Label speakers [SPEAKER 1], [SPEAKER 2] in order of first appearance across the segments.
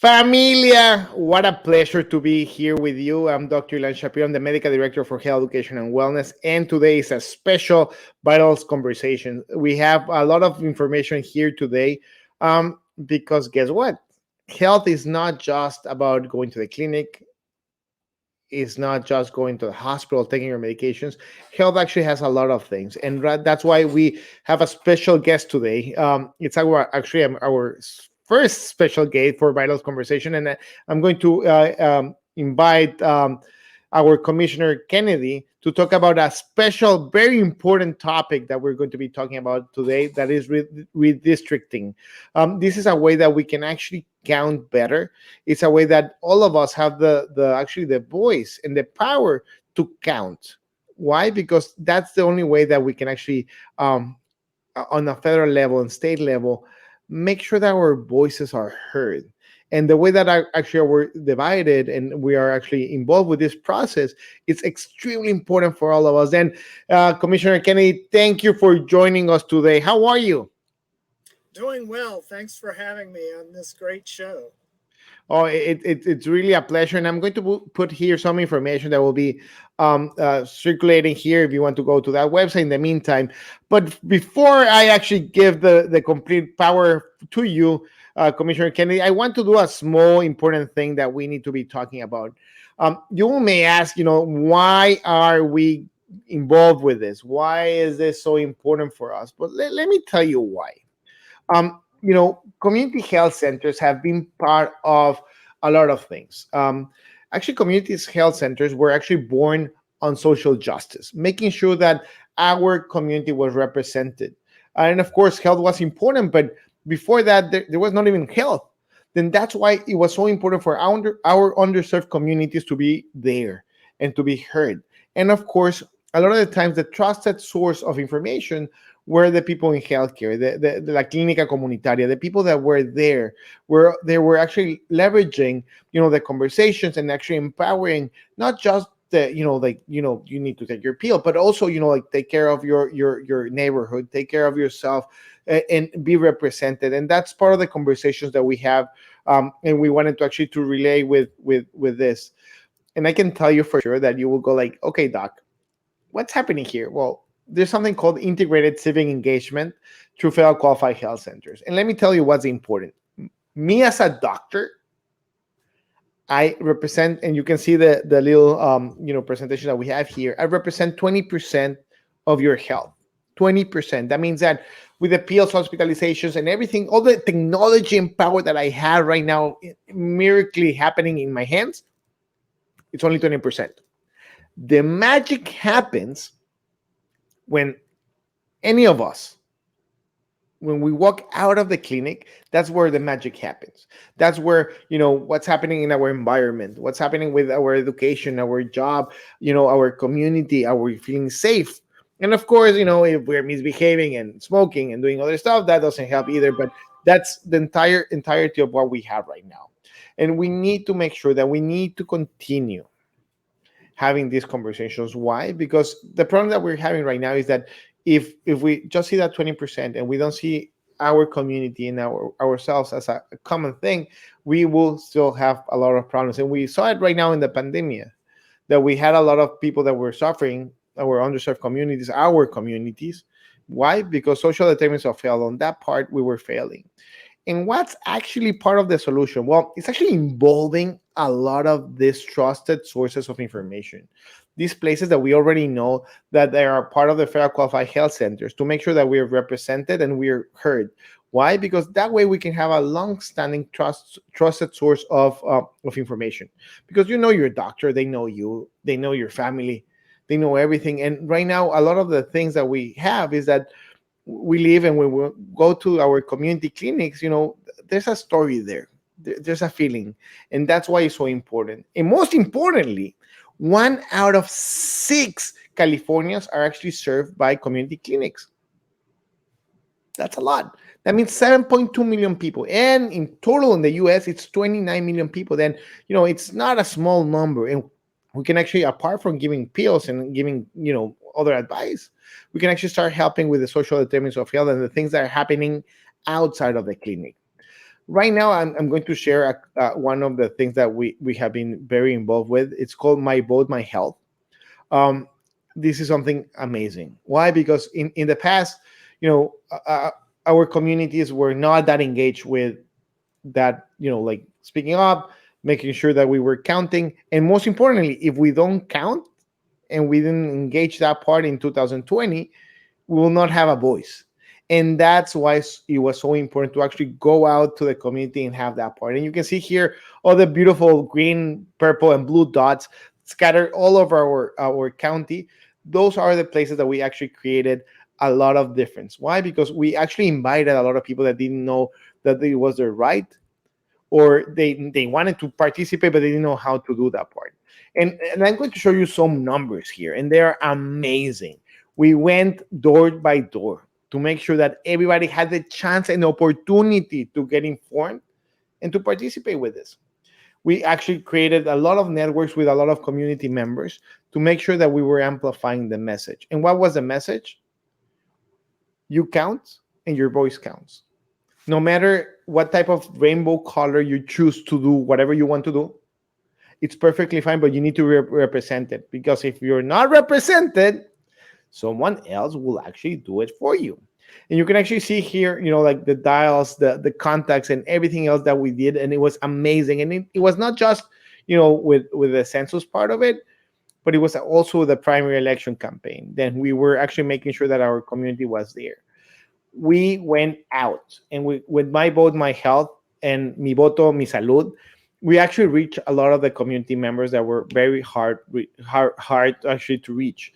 [SPEAKER 1] Familia, what a pleasure to be here with you. I'm Dr. Ilan Shapiro. I'm the Medical Director for Health Education and Wellness. And today is a special Vitals conversation. We have a lot of information here today because guess what? Health is not just about going to the clinic, it's not just going to the hospital, taking your medications. Health actually has a lot of things. And that's why we have a special guest today. It's our first special guest for Vitals Conversation. And I'm going to invite our Commissioner Kennedy to talk about a special, very important topic that we're going to be talking about today, that is redistricting. This is a way that we can actually count better. It's a way that all of us have the voice and the power to count. Why? Because that's the only way that we can actually, on a federal level and state level, make sure that our voices are heard. And the way that actually we're divided and we are actually involved with this process, it's extremely important for all of us. And Commissioner Kennedy, thank you for joining us today. How are you?
[SPEAKER 2] Doing well. Thanks for having me on this great show.
[SPEAKER 1] Oh, it's really a pleasure. And I'm going to put here some information that will be circulating here if you want to go to that website in the meantime. But before I actually give the complete power to you, Commissioner Kennedy, I want to do a small important thing that we need to be talking about. You may ask, why are we involved with this? Why is this so important for us? But let me tell you why. Community health centers have been part of a lot of things. Actually, community health centers were actually born on social justice, making sure that our community was represented. And of course, health was important, but before that, there was not even health. Then that's why it was so important for our underserved communities to be there and to be heard. And of course, a lot of the times, the trusted source of information were the people in healthcare, the la clínica comunitaria, the people that were there, where they were actually leveraging, the conversations and actually empowering not just you need to take your pill, but also, like take care of your neighborhood, take care of yourself, and be represented. And that's part of the conversations that we have, and we wanted to actually to relay with this. And I can tell you for sure that you will go like, okay, doc, what's happening here? Well, there's something called integrated civic engagement through federal qualified health centers. And let me tell you what's important. Me as a doctor, I represent, and you can see the little presentation that we have here. I represent 20% of your health. 20%. That means that with the pills, hospitalizations, and everything, all the technology and power that I have right now, miraculously happening in my hands, it's only 20%. The magic happens when any of us, when we walk out of the clinic, that's where the magic happens. That's where, what's happening in our environment, what's happening with our education, our job, our community, our feeling safe. And of course, if we're misbehaving and smoking and doing other stuff, that doesn't help either. But that's the entirety of what we have right now. And we need to make sure that we need to continue having these conversations. Why? Because the problem that we're having right now is that if we just see that 20% and we don't see our community and ourselves as a common thing, we will still have a lot of problems. And we saw it right now in the pandemic, that we had a lot of people that were suffering, our underserved communities, our communities. Why? Because social determinants of health, on that part, we were failing. And what's actually part of the solution? Well, it's actually involving a lot of these trusted sources of information. These places that we already know that they are part of the federal qualified health centers, to make sure that we are represented and we are heard. Why? Because that way we can have a long-standing trusted source of information. Because your doctor, they know you, they know your family, they know everything. And right now, a lot of the things that we have is that we live, and when we go to our community clinics, there's a story there. There's a feeling. And that's why it's so important. And most importantly, 1 out of 6 Californians are actually served by community clinics. That's a lot. That means 7.2 million people. And in total in the US, it's 29 million people. Then, it's not a small number. And we can actually, apart from giving pills and giving, other advice, we can actually start helping with the social determinants of health and the things that are happening outside of the clinic. Right now, I'm going to share one of the things that we have been very involved with. It's called My Vote, My Health. um, this is something amazing. Why? Because in the past, you know, our communities were not that engaged with that, like speaking up, making sure that we were counting. And most importantly, if we don't count and we didn't engage that part in 2020, we will not have a voice. And that's why it was so important to actually go out to the community and have that part. And you can see here all the beautiful green, purple, and blue dots scattered all over our county. Those are the places that we actually created a lot of difference. Why? Because we actually invited a lot of people that didn't know that it was their right, or they wanted to participate but they didn't know how to do that part. And I'm going to show you some numbers here, and they're amazing. We went door by door to make sure that everybody had the chance and opportunity to get informed and to participate with this. We actually created a lot of networks with a lot of community members to make sure that we were amplifying the message. And what was the message? You count and your voice counts. No matter what type of rainbow color you choose to do whatever you want to do, it's perfectly fine, but you need to represent it, because if you're not represented, someone else will actually do it for you. And you can actually see here, like the dials, the contacts, and everything else that we did, and it was amazing. And it was not just, with the census part of it, but it was also the primary election campaign. Then we were actually making sure that our community was there. We went out, and with My Vote, My Health, and Mi Voto, Mi Salud, we actually reached a lot of the community members that were very hard actually to reach.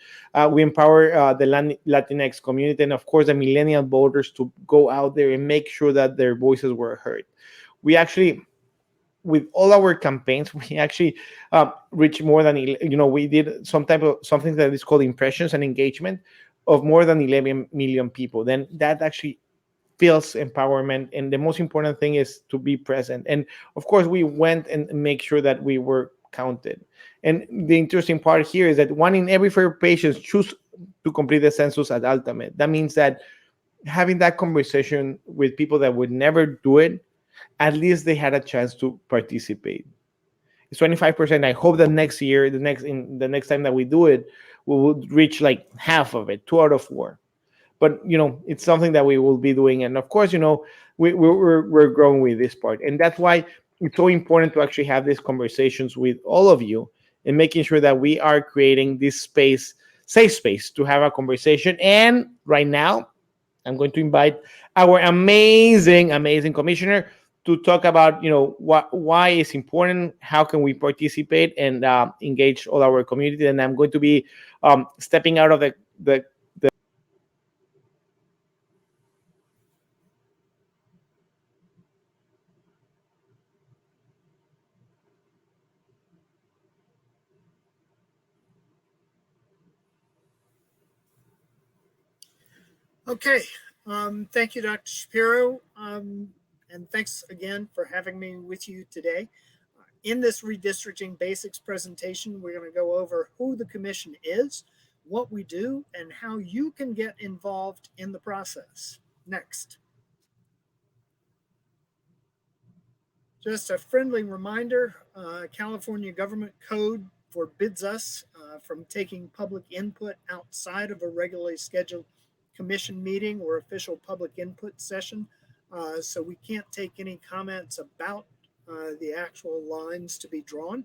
[SPEAKER 1] We empower the Latinx community, and of course the millennial voters, to go out there and make sure that their voices were heard. We actually, with all our campaigns, we actually reached more than, we did some type of something that is called impressions and engagement of more than 11 million people. Then that actually feels empowerment. And the most important thing is to be present. And of course, we went and make sure that we were counted. And the interesting part here is that 1 in every 4 patients choose to complete the census at Ultimate. That means that having that conversation with people that would never do it, at least they had a chance to participate. It's 25%. I hope that next year, the next time that we do it, we will reach like half of it, 2 out of 4. But it's something that we will be doing. And of course, we're growing with this part, and that's why it's so important to actually have these conversations with all of you, and making sure that we are creating this space, safe space, to have a conversation. And right now, I'm going to invite our amazing commissioner to talk about, why it's important, how can we participate and engage all our community. And I'm going to be stepping out of the
[SPEAKER 2] Okay. Thank you, Dr. Shapiro. And thanks again for having me with you today. In this redistricting basics presentation, we're going to go over who the commission is, what we do, and how you can get involved in the process. Next. Just a friendly reminder, California Government Code forbids us from taking public input outside of a regularly scheduled commission meeting or official public input session. So we can't take any comments about the actual lines to be drawn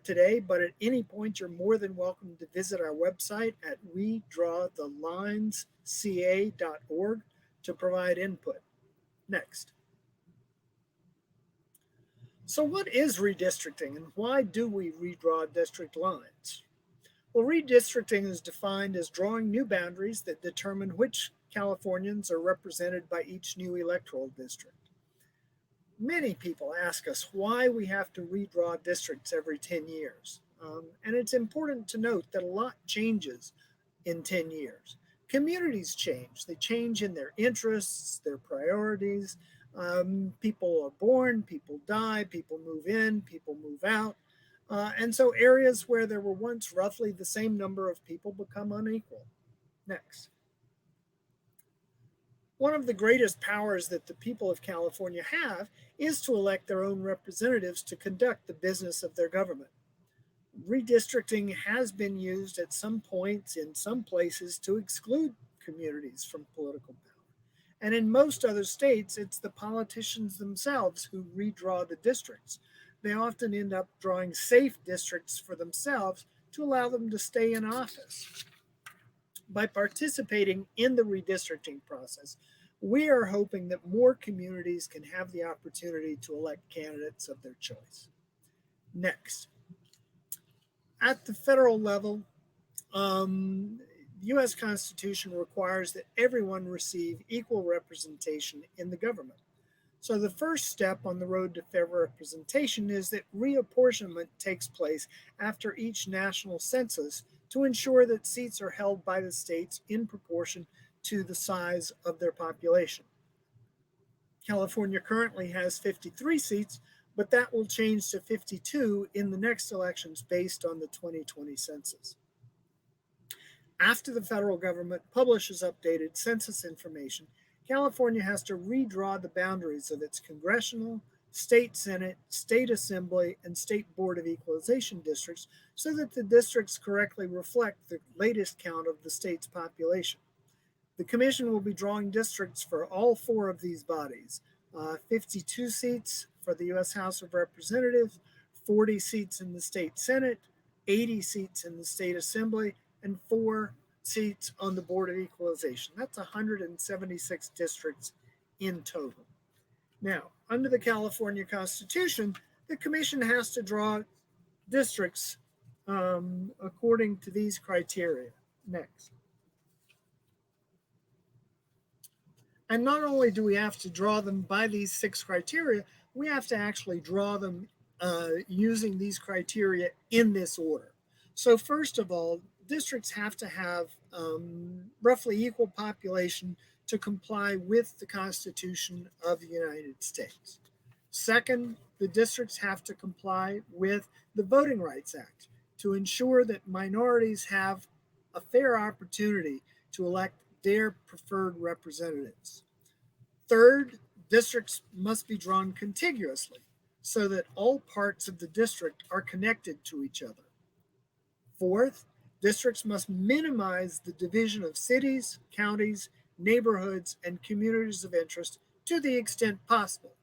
[SPEAKER 2] today, but at any point, you're more than welcome to visit our website at redrawthelinesca.org to provide input. Next. So, what is redistricting and why do we redraw district lines? Well, redistricting is defined as drawing new boundaries that determine which Californians are represented by each new electoral district. Many people ask us why we have to redraw districts every 10 years. And it's important to note that a lot changes in 10 years. Communities change, they change in their interests, their priorities. People are born, people die, people move in, people move out. And so areas where there were once roughly the same number of people become unequal. Next. One of the greatest powers that the people of California have is to elect their own representatives to conduct the business of their government. Redistricting has been used at some points in some places to exclude communities from political power. And in most other states, it's the politicians themselves who redraw the districts. They often end up drawing safe districts for themselves to allow them to stay in office. By participating in the redistricting process, we are hoping that more communities can have the opportunity to elect candidates of their choice. Next, at the federal level, the U.S. Constitution requires that everyone receive equal representation in the government. So, the first step on the road to fair representation is that reapportionment takes place after each national census to ensure that seats are held by the states in proportion to the size of their population. California currently has 53 seats, but that will change to 52 in the next elections based on the 2020 census. After the federal government publishes updated census information, California has to redraw the boundaries of its congressional, state senate, state assembly, and state board of equalization districts so that the districts correctly reflect the latest count of the state's population. The commission will be drawing districts for all four of these bodies: 52 seats for the U.S. House of Representatives, 40 seats in the state senate, 80 seats in the state assembly, and 4 seats on the Board of Equalization. That's 176 districts in total. Now, under the California Constitution, the commission has to draw districts according to these criteria. Next. And not only do we have to draw them by these 6 criteria, we have to actually draw them using these criteria in this order. So, first of all, districts have to have roughly equal population to comply with the Constitution of the United States. Second, the districts have to comply with the Voting Rights Act to ensure that minorities have a fair opportunity to elect their preferred representatives. Third, districts must be drawn contiguously so that all parts of the district are connected to each other. Fourth, districts must minimize the division of cities, counties, neighborhoods, and communities of interest to the extent possible.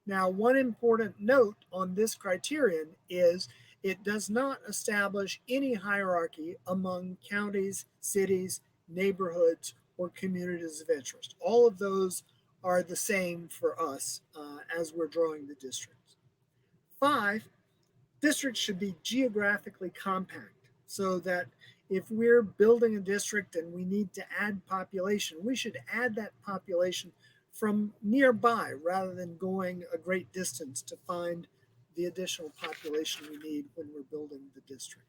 [SPEAKER 2] Now, one important note on this criterion is it does not establish any hierarchy among counties, cities, neighborhoods, or communities of interest. All of those are the same for us as we're drawing the districts. Five, districts should be geographically compact so that if we're building a district and we need to add population, we should add that population from nearby rather than going a great distance to find the additional population we need when we're building the district.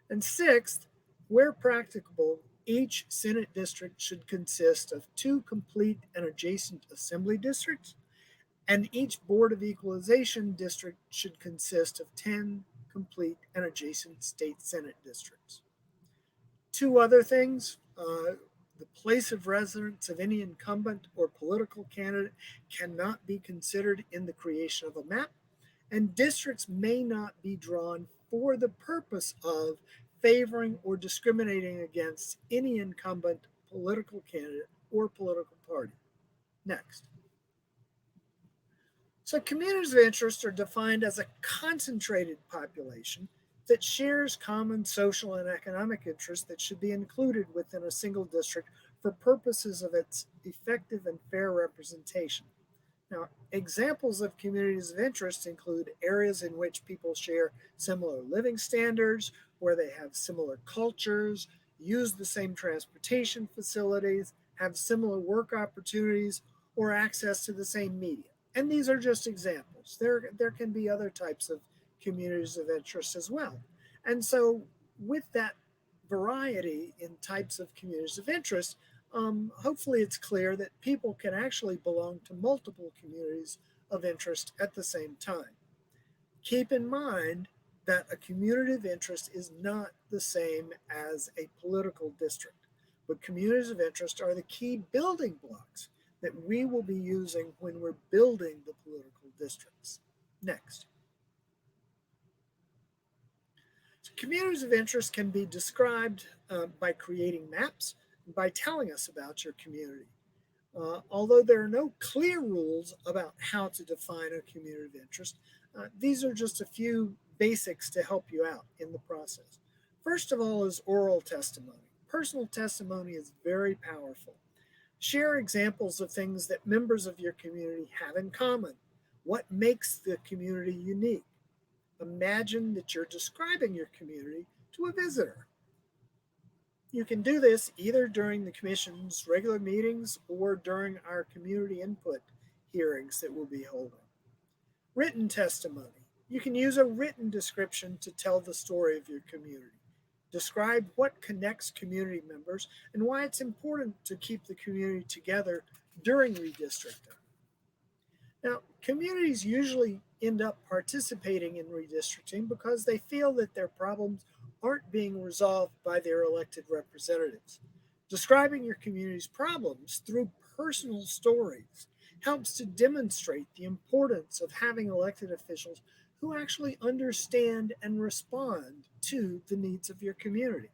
[SPEAKER 2] And sixth, where practicable, each Senate district should consist of 2 complete and adjacent assembly districts, and each Board of Equalization district should consist of 10 complete and adjacent state Senate districts. 2 other things: the place of residence of any incumbent or political candidate cannot be considered in the creation of a map, and districts may not be drawn for the purpose of favoring or discriminating against any incumbent political candidate or political party. Next. So, communities of interest are defined as a concentrated population that shares common social and economic interests that should be included within a single district for purposes of its effective and fair representation. Now, examples of communities of interest include areas in which people share similar living standards, where they have similar cultures, use the same transportation facilities, have similar work opportunities, or access to the same media. And these are just examples. There can be other types of communities of interest as well. And so, with that variety in types of communities of interest, hopefully it's clear that people can actually belong to multiple communities of interest at the same time. Keep in mind that a community of interest is not the same as a political district. but communities of interest are the key building blocks that we will be using when we're building the political districts. Next. So communities of interest can be described by creating maps, by telling us about your community. Although there are no clear rules about how to define a community of interest, these are just a few basics to help you out in the process. First of all is oral testimony. Personal testimony is very powerful. Share examples of things that members of your community have in common. What makes the community unique? Imagine that you're describing your community to a visitor. You can do this either during the Commission's regular meetings or during our community input hearings that we'll be holding. Written testimony. You can use a written description to tell the story of your community. Describe what connects community members and why it's important to keep the community together during redistricting. Now, communities usually end up participating in redistricting because they feel that their problems aren't being resolved by their elected representatives. Describing your community's problems through personal stories helps to demonstrate the importance of having elected officials who actually understand and respond to the needs of your community.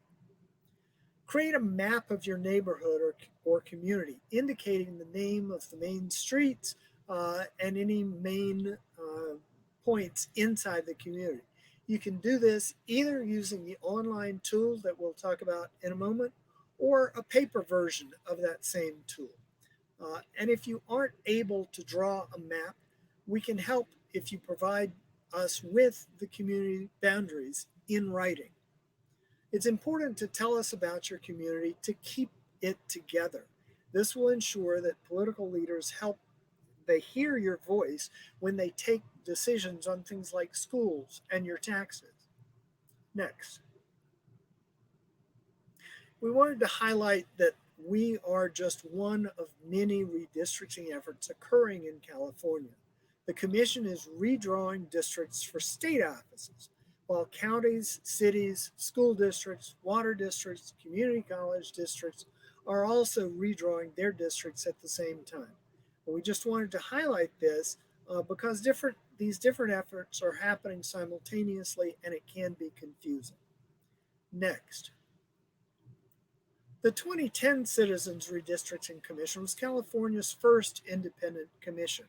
[SPEAKER 2] Create a map of your neighborhood or community, indicating the name of the main streets and any main points inside the community. You can do this either using the online tool that we'll talk about in a moment or a paper version of that same tool. And if you aren't able to draw a map, we can help if you provide us with the community boundaries in writing. It's important to tell us about your community to keep it together. This will ensure that political leaders help they hear your voice when they take decisions on things like schools and your taxes. Next, we wanted to highlight that we are just one of many redistricting efforts occurring in California. The Commission is redrawing districts for state offices, while counties, cities, school districts, water districts, community college districts are also redrawing their districts at the same time. We just wanted to highlight this because these different efforts are happening simultaneously and it can be confusing. Next, the 2010 Citizens Redistricting Commission was California's first independent commission.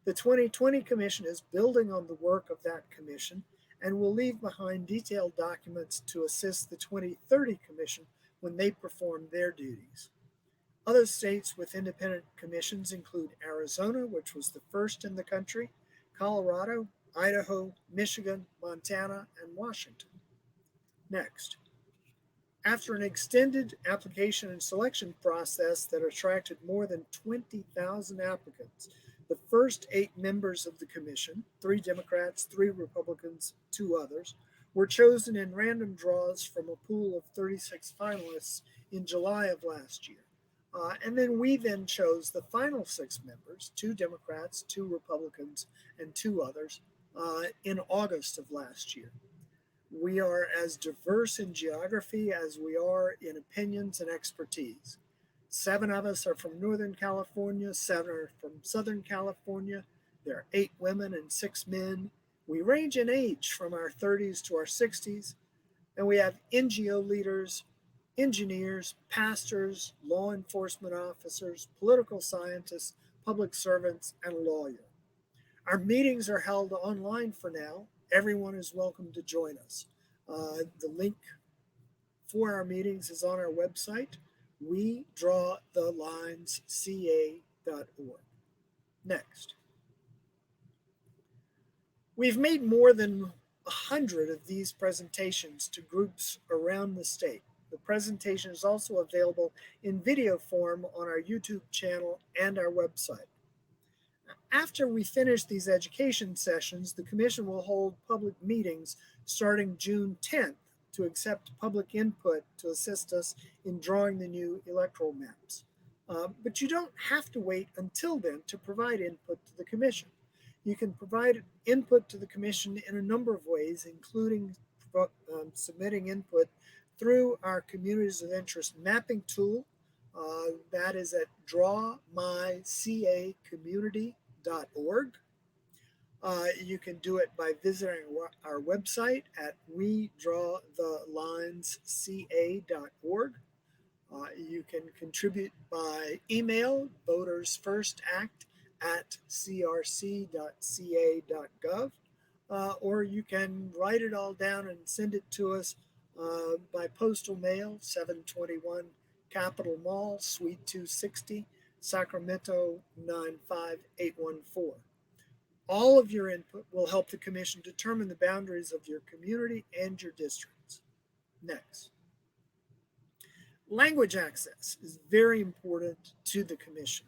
[SPEAKER 2] The 2020 Commission is building on the work of that commission and will leave behind detailed documents to assist the 2030 Commission when they perform their duties. Other states with independent commissions include Arizona, which was the first in the country, Colorado, Idaho, Michigan, Montana, and Washington. Next, after an extended application and selection process that attracted more than 20,000 applicants, the first 8 members of the commission, 3 Democrats, 3 Republicans, 2 others, were chosen in random draws from a pool of 36 finalists in July of last year. And then we then chose the final 6 members, 2 Democrats, 2 Republicans, and 2 others, in August of last year. We are as diverse in geography as we are in opinions and expertise. 7 of us are from Northern California, 7 are from Southern California. There are 8 women and 6 men. We range in age from our 30s to our 60s, and we have NGO leaders, engineers, pastors, law enforcement officers, political scientists, public servants, and lawyers. Our meetings are held online for now. Everyone is welcome to join us. The link for our meetings is on our website, wedrawthelinesca.org. Next, we've made more than 100 of these presentations to groups around the state. The presentation is also available in video form on our YouTube channel and our website. After we finish these education sessions, the Commission will hold public meetings starting June 10th to accept public input to assist us in drawing the new electoral maps. But you don't have to wait until then to provide input to the Commission. You can provide input to the Commission in a number of ways, including submitting input through our communities of interest mapping tool. That is at drawmycacommunity.org. You can do it by visiting our website at wedrawthelinesca.org. You can contribute by email, votersfirstact at crc.ca.gov, or you can write it all down and send it to us by postal mail, 721 Capitol Mall, Suite 260, Sacramento 95814. All of your input will help the Commission determine the boundaries of your community and your districts. Next. Language access is very important to the Commission.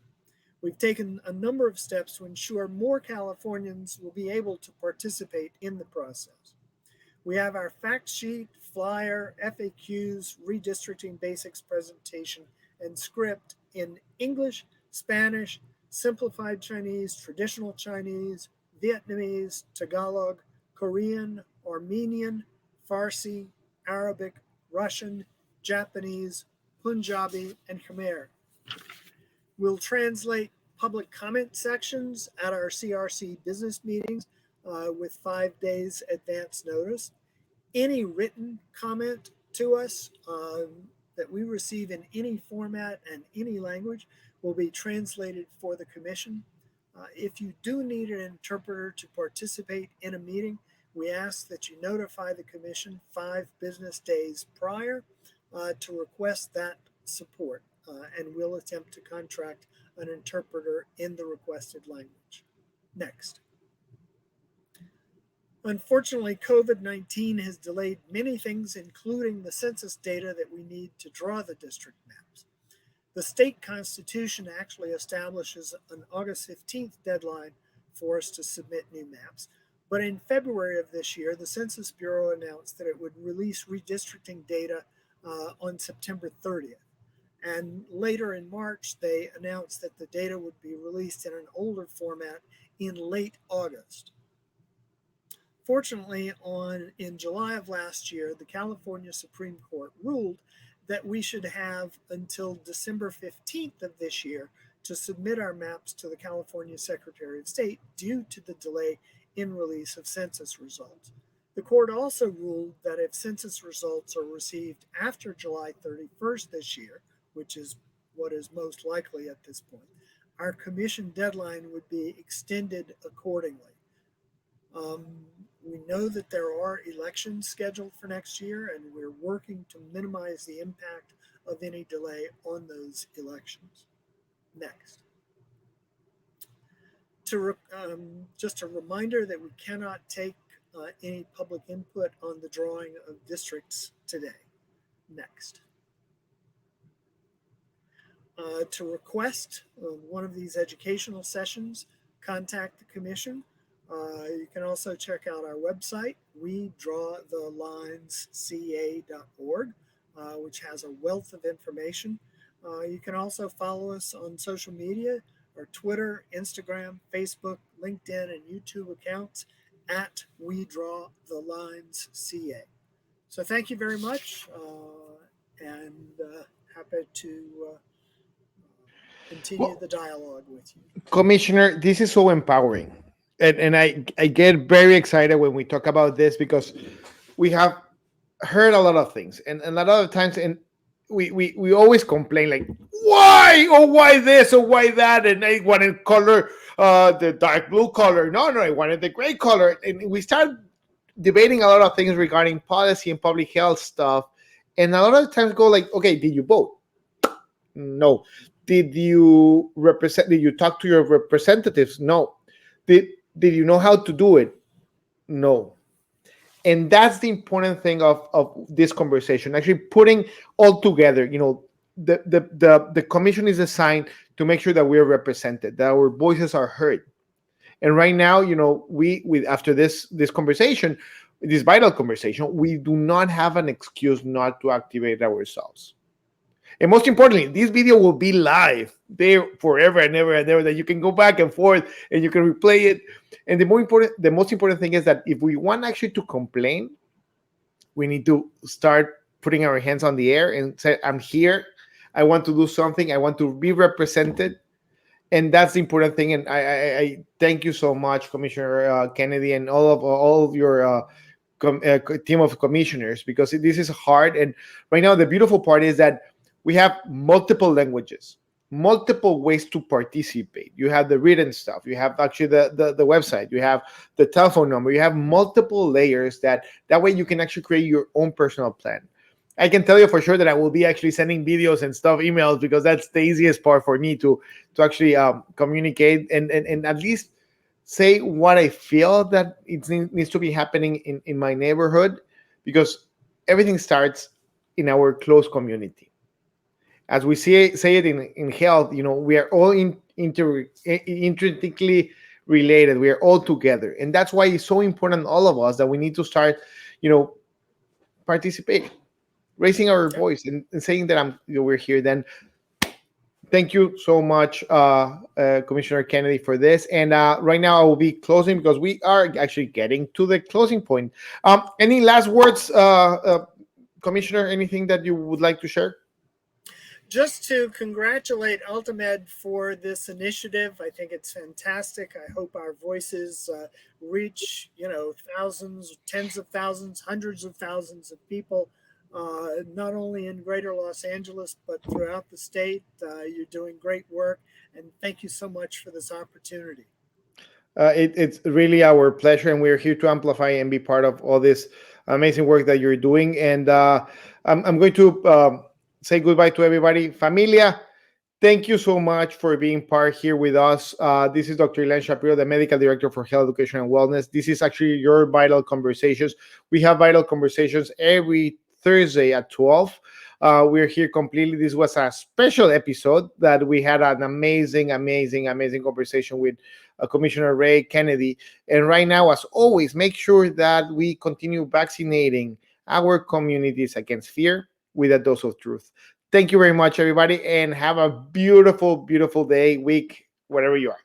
[SPEAKER 2] We've taken a number of steps to ensure more Californians will be able to participate in the process. We have our fact sheet, flyer, FAQs, redistricting basics presentation, and script in English, Spanish, simplified Chinese, traditional Chinese, Vietnamese, Tagalog, Korean, Armenian, Farsi, Arabic, Russian, Japanese, Punjabi, and Khmer. We'll translate public comment sections at our CRC business meetings with 5 days advance notice. Any written comment to us that we receive in any format and any language will be translated for the Commission. If you do need an interpreter to participate in a meeting, we ask that you notify the Commission 5 business days prior to request that support, and we'll attempt to contract an interpreter in the requested language. Next. Unfortunately, COVID-19 has delayed many things, including the census data that we need to draw the district maps. The state constitution actually establishes an August 15th deadline for us to submit new maps. But in February of this year, the Census Bureau announced that it would release redistricting data on September 30th. And later in March, they announced that the data would be released in an older format in late August. Fortunately, in July of last year, the California Supreme Court ruled that we should have until December 15th of this year to submit our maps to the California Secretary of State due to the delay in release of census results. The court also ruled that if census results are received after July 31st this year, which is what is most likely at this point, our commission deadline would be extended accordingly. We know that there are elections scheduled for next year, and we're working to minimize the impact of any delay on those elections. Next. Just a reminder that we cannot take any public input on the drawing of districts today. Next. To request one of these educational sessions, contact the Commission. You can also check out our website, wedrawthelinesca.org, which has a wealth of information. You can also follow us on social media, our Twitter, Instagram, Facebook, LinkedIn, and YouTube accounts at wedrawthelinesca. So thank you very much, and happy to continue the dialogue with you.
[SPEAKER 1] Commissioner, this is so empowering. And I get very excited when we talk about this because we have heard a lot of things. And a lot of times, and we always complain like, why? Oh, why this? Or why that? And I wanted color, the dark blue color. No, I wanted the gray color. And we start debating a lot of things regarding policy and public health stuff. And a lot of times go like, okay, did you vote? No. Did you talk to your representatives? No. Did you know how to do it? No. And that's the important thing of this conversation, actually putting all together. The commission is designed to make sure that we are represented, that our voices are heard. And right now, we after this conversation, this vital conversation, we do not have an excuse not to activate ourselves. And most importantly, this video will be live there forever and ever and ever, that you can go back and forth and you can replay it. And the most important thing is that if we want actually to complain, we need to start putting our hands on the air and say, I'm here. I want to do something. I want to be represented. And that's the important thing. And I thank you so much, Commissioner Kennedy, and all of your team of commissioners, because this is hard. And right now, the beautiful part is that we have multiple languages, multiple ways to participate. You have the written stuff, you have actually the website, you have the telephone number, you have multiple layers that way you can actually create your own personal plan. I can tell you for sure that I will be actually sending videos and stuff, emails, because that's the easiest part for me to actually communicate and at least say what I feel that it needs to be happening in my neighborhood, because everything starts in our close community. As we say it in health, we are all intrinsically related. We are all together. And that's why it's so important, all of us, that we need to start, you know, participating, raising our
[SPEAKER 2] Yep.
[SPEAKER 1] voice and saying that we're here. Then thank you so much, Commissioner Kennedy, for this. And right now I will be closing because we are actually getting to the closing point. Any last words, Commissioner? Anything that you would like to share?
[SPEAKER 2] Just to congratulate Ultimed for this initiative. I think it's fantastic. I hope our voices reach, thousands, tens of thousands, hundreds of thousands of people, not only in greater Los Angeles, but throughout the state. You're doing great work, and thank you so much for this opportunity.
[SPEAKER 1] It's really our pleasure, and we're here to amplify and be part of all this amazing work that you're doing. And I'm going to say goodbye to everybody. Familia, thank you so much for being part here with us. This is Dr. Ilan Shapiro, the Medical Director for Health Education and Wellness. This is actually your Vital Conversations. We have Vital Conversations every Thursday at 12. We're here completely. This was a special episode that we had an amazing, amazing, amazing conversation with Commissioner Ray Kennedy. And right now, as always, make sure that we continue vaccinating our communities against fear with a dose of truth. Thank you very much, everybody, and have a beautiful, beautiful day, week, wherever you are.